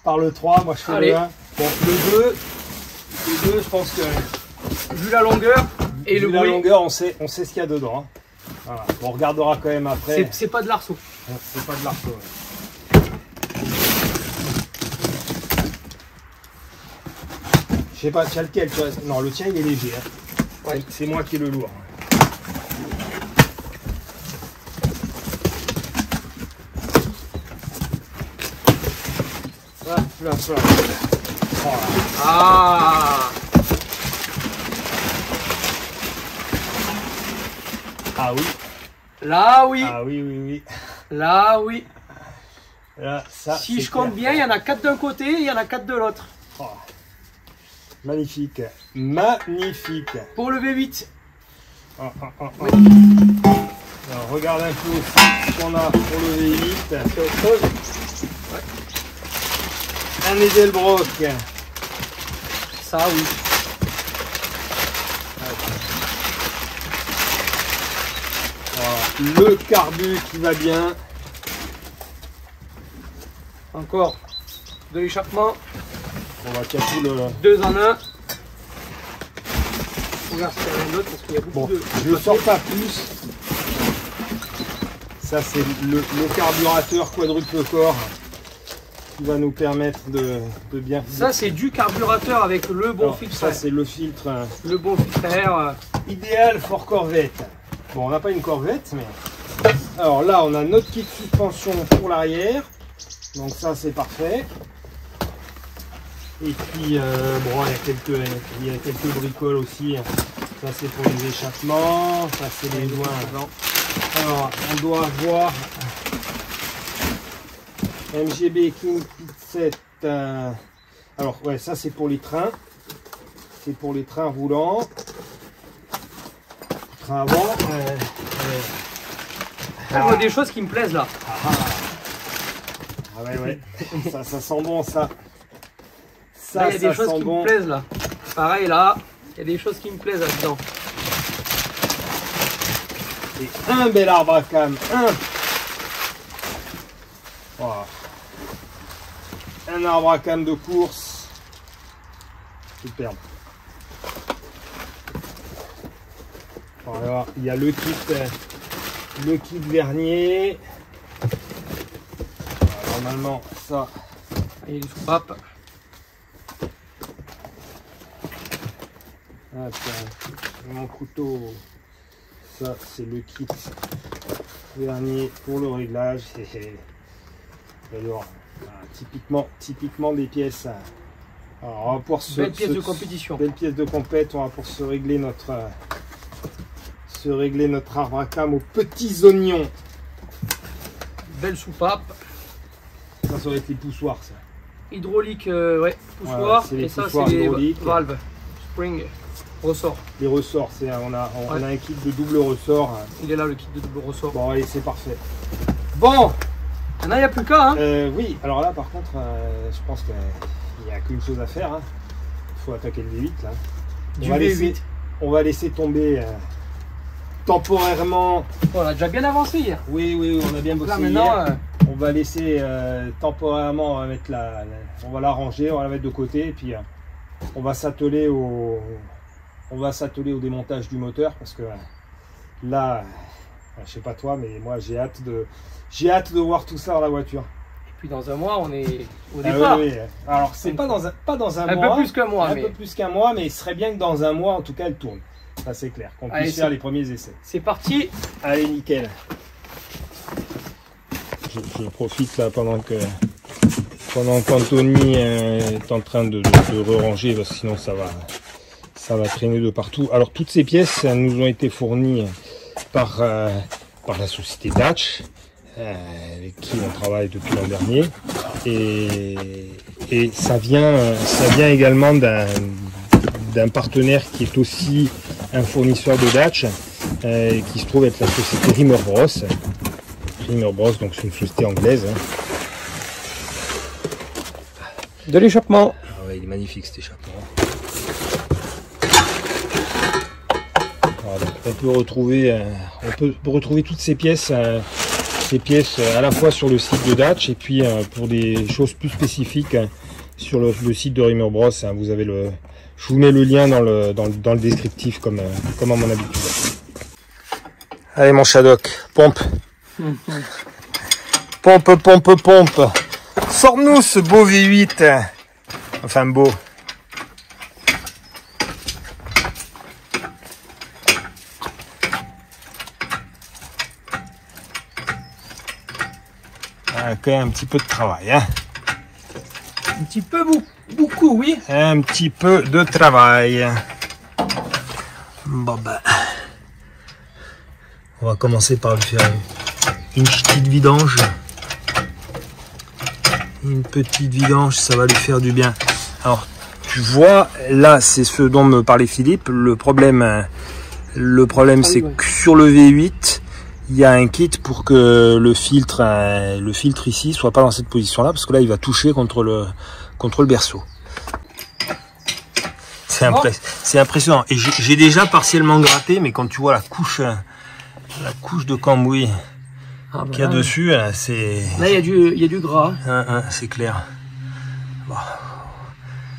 3, moi je fais Allez. le 1. Bon, le 2, je pense que... Vu la longueur et vu le la bruit, longueur, on sait ce qu'il y a dedans. Hein. Voilà. On regardera quand même après. c'est pas de l'arceau. C'est pas de l'arceau. Ouais. Je sais pas, tu as lequel tu vois. Non, le tien il est léger. Hein. Ouais. C'est moi qui ai le lourd. Voilà, voilà. Voilà. Ah, Ah oui. là oui, Ah oui, oui, oui. là oui. Là, ça, Si c'est je compte clair. bien, il y en a 4 d'un côté et il y en a 4 de l'autre. Oh. Magnifique. Magnifique. Pour le V8. Oh, oh, oh, oh. Alors, regarde un peu ce qu'on a pour le V8. C'est autre chose. Un Edelbrock. Ça oui. Voilà. Le carbu qui va bien. Encore de l'échappement. On va casser le... 2 en 1. Regarde s'il y a rien d'autre parce qu'il y a beaucoup Bon, de... je ne sors pas plus. Ça, c'est le carburateur quadruple corps qui va nous permettre de bien... Ça c'est du carburateur avec le bon Alors, filtre. ça, c'est le filtre Le bon filtre à air. idéal for Corvette. Bon, on n'a pas une Corvette, mais... Alors là, on a notre kit suspension pour l'arrière. Donc ça, c'est parfait. Et puis, bon, il y a quelques bricoles aussi. Ça, c'est pour les échappements. Ça, c'est les joints. Alors, on doit avoir MGB King Pit 7. Alors, ouais, ça, c'est pour les trains. C'est pour les trains roulants. Train avant. Je vois des choses qui me plaisent là. Ah ouais, ça sent bon ça. Là, il y a des choses qui me plaisent là. Pareil là, il y a des choses qui me plaisent là-dedans. Et un bel arbre à cam, wow. Un arbre à cam de course. Superbe. Alors, il y a le kit vernier. Alors, normalement, ça. Et les soupapes. Mon couteau. Ça, c'est le kit vernier pour le réglage. Alors, typiquement des pièces. Alors, on va pouvoir belle pièce de compétition. Belle pièce de compète. On va pouvoir se régler notre arbre à cam aux petits oignons. Belle soupape. Ça va être les poussoirs, ça. Hydraulique, ouais, poussoir. Ouais, et ça, c'est les valves. Spring, ressort. Les ressorts, on a un kit de double ressort. Il est là, le kit de double ressort. Bon, allez, c'est parfait. Bon, il n'y a plus qu'à. Hein. Oui, alors là, par contre, je pense qu'il n'y a qu'une chose à faire. Hein. Il faut attaquer le V8, là. On va laisser tomber temporairement. On a déjà bien avancé hier. Oui, on a bien bossé là, maintenant, hier. On va laisser temporairement, on va la ranger, on va la mettre de côté, et puis on va s'atteler au démontage du moteur, parce que là, je sais pas toi, mais moi j'ai hâte de voir tout ça dans la voiture. Et puis dans un mois, on est au départ. Oui. Alors c'est pas dans un mois. Un peu plus qu'un mois. Un peu plus qu'un mois, mais il serait bien que dans un mois, en tout cas, elle tourne. Ça c'est clair, qu'on puisse faire les premiers essais. C'est parti. Allez, nickel. Je profite là pendant qu'Anthony est en train de ranger, parce que sinon ça va traîner de partout. Alors toutes ces pièces nous ont été fournies par la société Datch, avec qui on travaille depuis l'an dernier, et ça vient également d'un partenaire qui est aussi un fournisseur de Datch, qui se trouve être la société Rimmer Bros. Rimmer Bros, donc c'est une société anglaise. De l'échappement. Ah ouais, il est magnifique cet échappement. Voilà, on peut retrouver toutes ces pièces à la fois sur le site de Datch, et puis pour des choses plus spécifiques sur le site de Rimmer Bros. Vous avez je vous mets le lien dans le descriptif comme à mon habitude. Allez mon Shadok, pompe. Pompe. Sors-nous ce beau V8. Enfin beau. Quand même un petit peu de travail. Hein. Un petit peu, beaucoup, oui. Un petit peu de travail. Bon ben, on va commencer par lui faire une petite vidange. Une petite vidange, ça va lui faire du bien. Alors, tu vois, là, c'est ce dont me parlait Philippe. Le problème, c'est que sur le V8, il y a un kit pour que le filtre ici soit pas dans cette position-là, parce que là, il va toucher contre le berceau. C'est impressionnant. Et j'ai déjà partiellement gratté, mais quand tu vois la couche de cambouis qu'il y a dessus, c'est... Là, il y a du gras. C'est clair. Bon.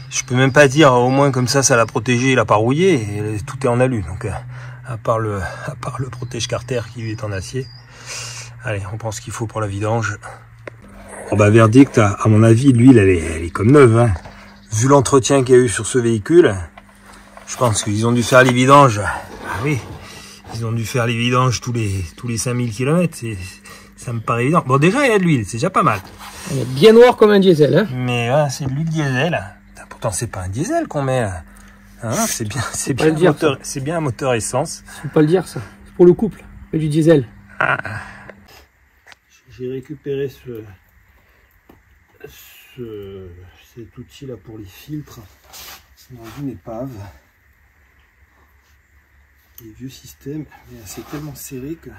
Je peux même pas dire, au moins comme ça l'a protégé, il a pas rouillé, et tout est en alu. Donc, à part le protège-carter qui lui est en acier. Allez, on prend ce qu'il faut pour la vidange. Bon bah, verdict, à mon avis, l'huile, elle est comme neuve. Hein. Vu l'entretien qu'il y a eu sur ce véhicule, je pense qu'ils ont dû faire les vidanges. Ah oui, Ils ont dû faire les vidanges tous les 5000 km. Ça me paraît évident. Bon, déjà, il y a de l'huile, c'est déjà pas mal. Elle est bien noire comme un diesel. Hein. Mais ouais, c'est de l'huile diesel. Pourtant, c'est pas un diesel qu'on met. Hein, c'est bien un moteur essence. Faut pas le dire, ça. C'est pour le couple. C'est du diesel. J'ai récupéré cet outil là pour les filtres. C'est dans une épave. Les vieux systèmes, mais c'est tellement serré que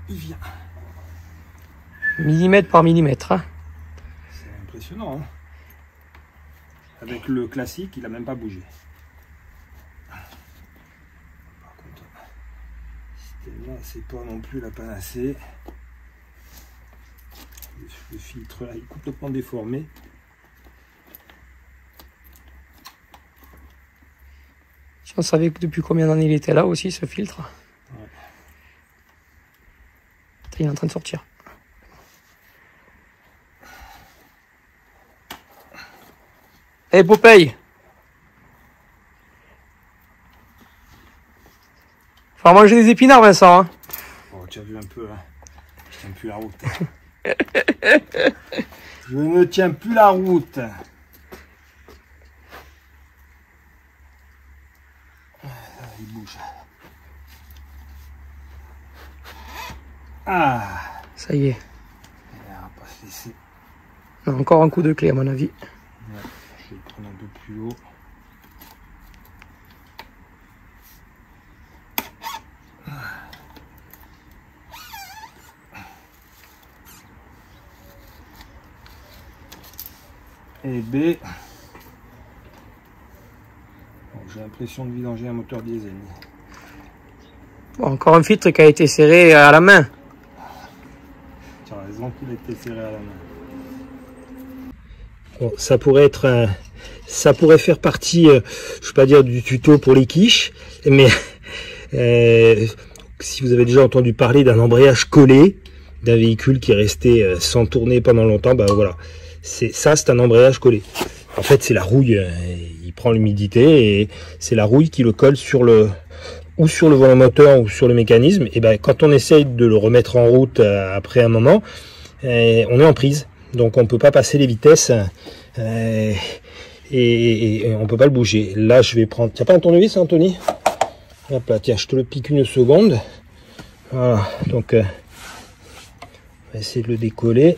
il vient. Millimètre par millimètre. Hein. C'est impressionnant. Hein. Avec le classique, il a même pas bougé. Par contre, ce système-là, c'est pas non plus la panacée. Le filtre là, il est complètement déformé. On savait que depuis combien d'années il était là aussi, ce filtre. Ouais. Il est en train de sortir. Eh hey, Popeye, faut manger des épinards, Vincent. Hein. Oh, tu as vu un peu, hein. Je tiens plus la route. Je ne tiens plus la route. Il bouge. Ah, ça y est. On va pas se laisser. Non, encore un coup de clé à mon avis. Ouais, je vais le prendre un peu plus haut. Et B. J'ai l'impression de vidanger un moteur diesel. Bon, encore un filtre qui a été serré à la main. Tu as raison qu'il a été serré à la main. Bon, ça pourrait être ça pourrait faire partie, je ne vais pas dire du tuto pour les quiches, mais si vous avez déjà entendu parler d'un embrayage collé, d'un véhicule qui est resté sans tourner pendant longtemps, bah voilà, c'est un embrayage collé. En fait, c'est la rouille, il prend l'humidité et c'est la rouille qui le colle sur le volant moteur ou sur le mécanisme. Et ben quand on essaye de le remettre en route après un moment, on est en prise. Donc on peut pas passer les vitesses et on peut pas le bouger. Là, je vais prendre. T'as pas un tournevis, Anthony? Hop là, tiens, je te le pique une seconde. Voilà, donc on va essayer de le décoller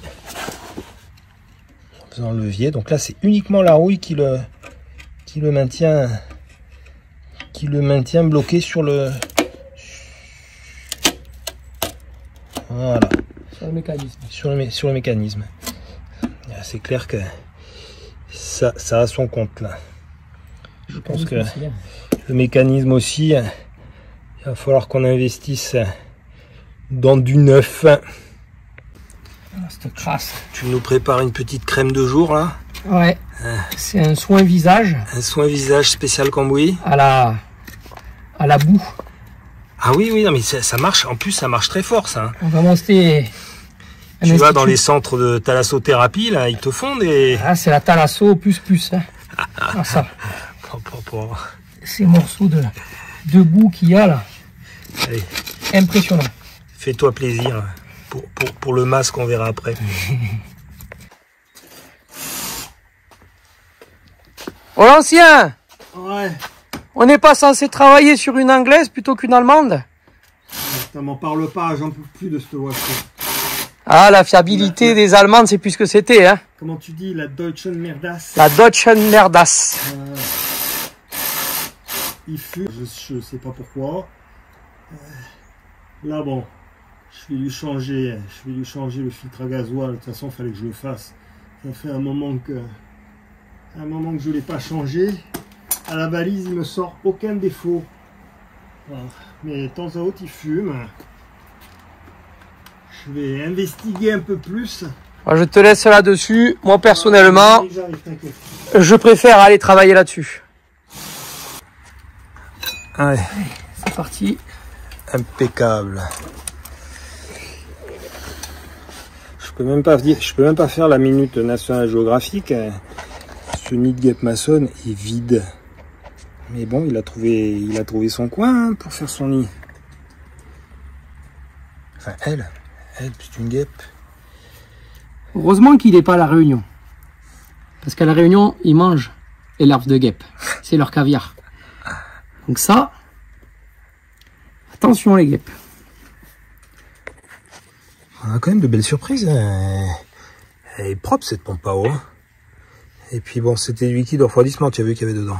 en faisant le levier. Donc là, c'est uniquement la rouille qui le maintient bloqué sur le. Voilà. Sur le mécanisme. Sur le mécanisme. C'est clair que ça a son compte là. Je pense que le mécanisme aussi, il va falloir qu'on investisse dans du neuf. Cette crasse. Tu nous prépares une petite crème de jour là? Ouais. C'est un soin visage. Un soin visage spécial Cambouis. À la boue. Ah oui, non mais ça marche. En plus, ça marche très fort ça. Vraiment, c'était. Tu vas dans les centres de thalassothérapie, là, ils te font des... Ah, c'est la thalasso plus. Hein. Ah, ça. Ces morceaux de boue qu'il y a là. Allez. Impressionnant. Fais-toi plaisir pour le masque, on verra après. Oh l'ancien! Ouais. On n'est pas censé travailler sur une anglaise plutôt qu'une allemande? Ça m'en parle pas, j'en peux plus de ce voiture. Ah, la fiabilité des Allemandes, c'est plus ce que c'était, hein. Comment tu dis, la Deutschen Merdas? La Deutschen Merdas. Il fume, je sais pas pourquoi. Là, bon, je vais lui changer le filtre à gasoil. De toute façon, il fallait que je le fasse. Ça fait un moment que je l'ai pas changé. À la balise, il me sort aucun défaut. Mais de temps à autre, il fume. Je vais investiguer un peu plus. Je te laisse là-dessus. Moi, personnellement, je préfère aller travailler là-dessus. Allez, c'est parti. Impeccable. Je peux même pas faire la minute National Geographic. Ce nid de guêpe maçonne est vide. Mais bon, il a trouvé son coin hein, pour faire son nid. Enfin, elle, c'est une guêpe. Heureusement qu'il n'est pas à la Réunion. Parce qu'à la Réunion, ils mangent les larves de guêpes. C'est leur caviar. Donc ça, attention les guêpes. On a quand même de belles surprises. Hein. Elle est propre cette pompe à eau. Hein. Et puis bon, c'était du liquide de refroidissement, tu as vu qu'il y avait dedans.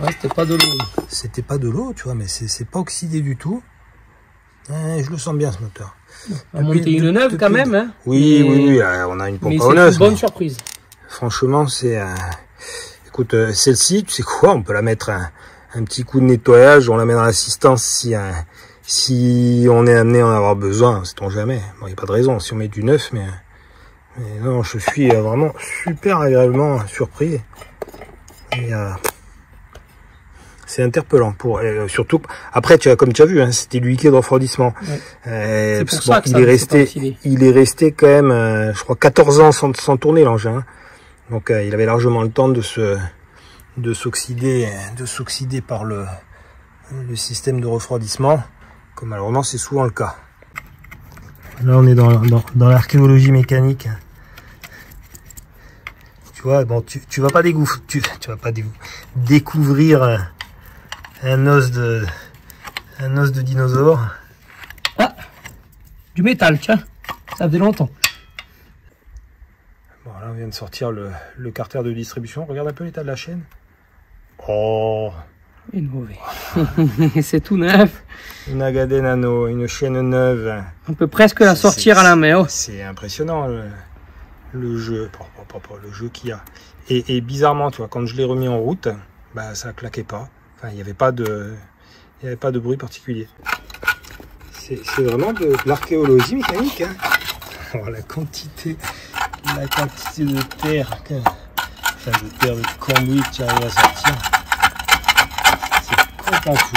Ouais, c'était pas de l'eau. C'était pas de l'eau, tu vois, mais c'est pas oxydé du tout. Je le sens bien ce moteur. On va monter une neuve quand même. Hein. Oui, oui, on a une pompe à eau C'est neuve. une bonne surprise. Franchement, c'est... Écoute, celle-ci, tu sais quoi, on peut la mettre un petit coup de nettoyage, on la met dans l'assistance si on est amené à en avoir besoin, sait-on jamais. Bon, il n'y a pas de raison, si on met du neuf, mais non, je suis vraiment super agréablement surpris. Et, c'est interpellant surtout après comme tu as vu hein, c'était du liquide de refroidissement. Ouais. C'est pour ça que il est resté quand même je crois 14 ans sans tourner l'engin. Hein. Donc il avait largement le temps de s'oxyder par le système de refroidissement, comme malheureusement c'est souvent le cas. Là on est dans l'archéologie mécanique. Tu vois, bon tu vas pas découvrir un os de dinosaure. Ah, du métal, tiens, ça faisait longtemps. Bon, là on vient de sortir le carter de distribution. Regarde un peu l'état de la chaîne. Oh, il est mauvais. C'est tout neuf. Une Agade Nano, une chaîne neuve. On peut presque la sortir à la main. Oh. C'est impressionnant le jeu qu'il y a. Et bizarrement, tu vois, quand je l'ai remis en route, bah ça claquait pas. Enfin, il n'y avait pas de bruit particulier. C'est vraiment de l'archéologie mécanique. Hein. Oh, la quantité de terre, de cambouis que tu arrives à sortir, c'est complètement fou.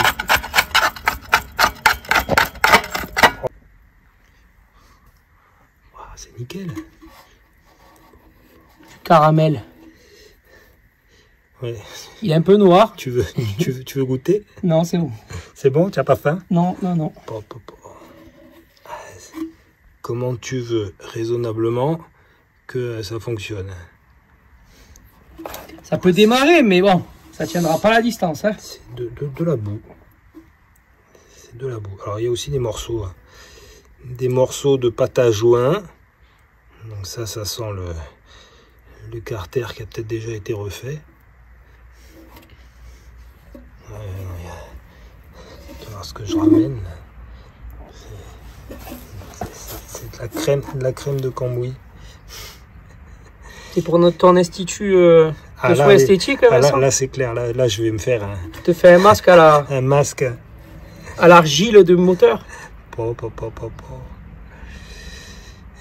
Oh, c'est nickel. Caramel. Ouais. Il est un peu noir. Tu veux goûter? Non, c'est bon. C'est bon? Tu n'as pas faim? Non. Comment tu veux raisonnablement que ça fonctionne? Ça peut démarrer, mais bon, ça tiendra pas la distance. Hein. C'est de la boue. C'est de la boue. Alors il y a aussi des morceaux. Des morceaux de pâte à joint. Donc ça sent le carter qui a peut-être déjà été refait. Tu vas voir ce que je ramène. C'est de la crème de cambouis. C'est pour ton institut de soins esthétiques, Vincent. Là c'est clair. Là je vais me faire tu te fais un masque à un masque à l'argile du moteur.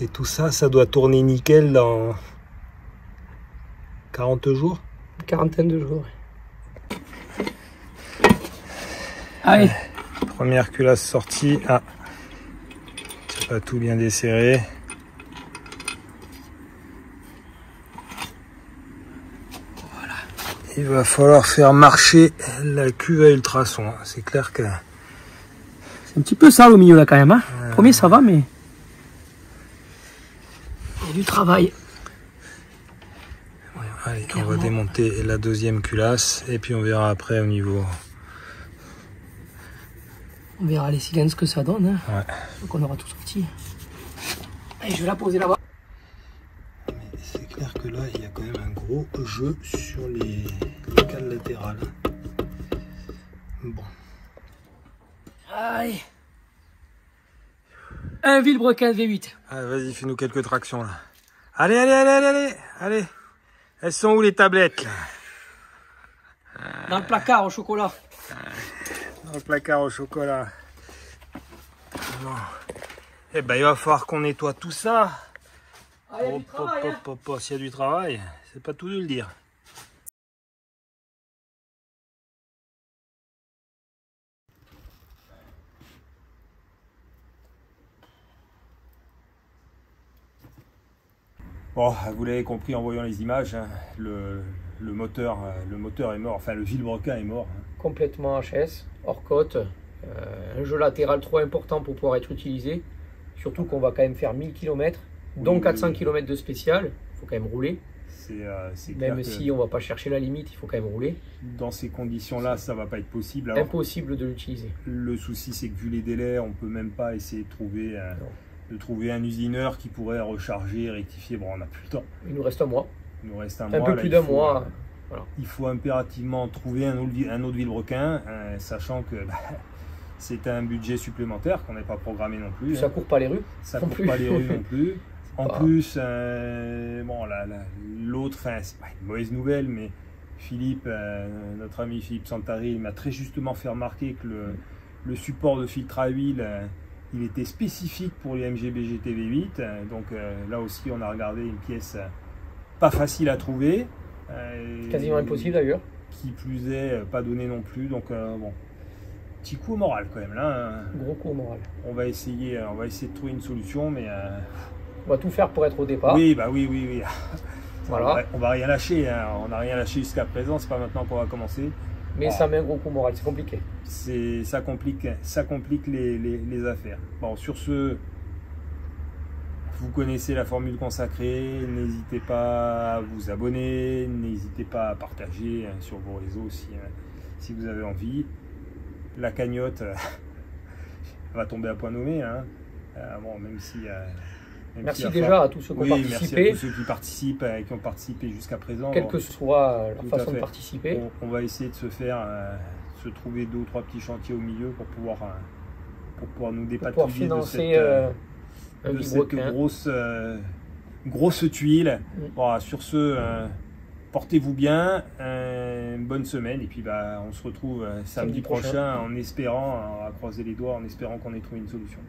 Et tout ça, ça doit tourner nickel dans 40 jours. Une quarantaine de jours. Allez. Première culasse sortie. Ah, c'est pas tout bien desserré. Voilà. Il va falloir faire marcher la cuve à ultrasons. C'est clair que c'est un petit peu sale au milieu là quand même. Hein. Premier ça va, mais il y a du travail. Ouais, allez, on va démonter la deuxième culasse et puis on verra après au niveau. On verra les cylindres ce que ça donne. Hein. Ouais. Donc on aura tout sorti. Allez, je vais la poser là-bas. C'est clair que là, il y a quand même un gros jeu sur les cales latérales. Bon. Allez. Un Vilebrequin V8. Allez, vas-y, fais-nous quelques tractions là. Allez. Elles sont où les tablettes là? Dans le placard au chocolat. Dans le placard au chocolat. Bon. Eh ben, il va falloir qu'on nettoie tout ça. Ah, il y a du travail, hein. S'il y a du travail, c'est pas tout de le dire. Bon, vous l'avez compris en voyant les images, hein, le moteur est mort, enfin le vilebrequin est mort. Complètement HS, hors côte, un jeu latéral trop important pour pouvoir être utilisé, surtout qu'on va quand même faire 1000 km, dont 400 km de spécial, il faut quand même rouler. Même si on ne va pas chercher la limite, il faut quand même rouler. Dans ces conditions-là, ça ne va pas être possible. Alors, impossible de l'utiliser. Le souci, c'est que vu les délais, on ne peut même pas essayer de trouver un usineur qui pourrait recharger, rectifier. Bon, on n'a plus le temps. Il nous reste un mois. Il nous reste un peu plus d'un mois. Voilà. Il faut impérativement trouver un autre vilebrequin, sachant que c'est un budget supplémentaire qu'on n'est pas programmé non plus. Ça ne court pas les rues. Ça ne court pas les rues non plus. En plus, bon, l'autre, c'est pas une mauvaise nouvelle, mais Philippe, notre ami Philippe Santari, il m'a très justement fait remarquer que le support de filtre à huile, il était spécifique pour les MGB GTV 8. Donc là aussi, on a regardé une pièce pas facile à trouver. Quasiment impossible d'ailleurs. Qui plus est, pas donné non plus. Donc bon, petit coup au moral quand même là. Gros coup au moral. On va essayer de trouver une solution, mais... on va tout faire pour être au départ. Oui, bah oui. Voilà. On va rien lâcher, hein. On n'a rien lâché jusqu'à présent, c'est pas maintenant qu'on va commencer. Mais ça met un gros coup moral, c'est compliqué. Ça complique les affaires. Bon, sur ce, vous connaissez la formule consacrée, n'hésitez pas à vous abonner, n'hésitez pas à partager sur vos réseaux si vous avez envie. La cagnotte va tomber à point nommé, hein. Bon, même si... merci déjà à tous ceux qui ont participé. Merci à tous ceux qui participent, qui ont participé jusqu'à présent. Quelle que soit la façon de participer. On va essayer de se trouver 2 ou 3 petits chantiers au milieu pour pouvoir nous dépatouiller de cette grosse tuile. Voilà, sur ce, portez-vous bien, bonne semaine, et puis on se retrouve samedi prochain en espérant, on va croiser les doigts, en espérant qu'on ait trouvé une solution.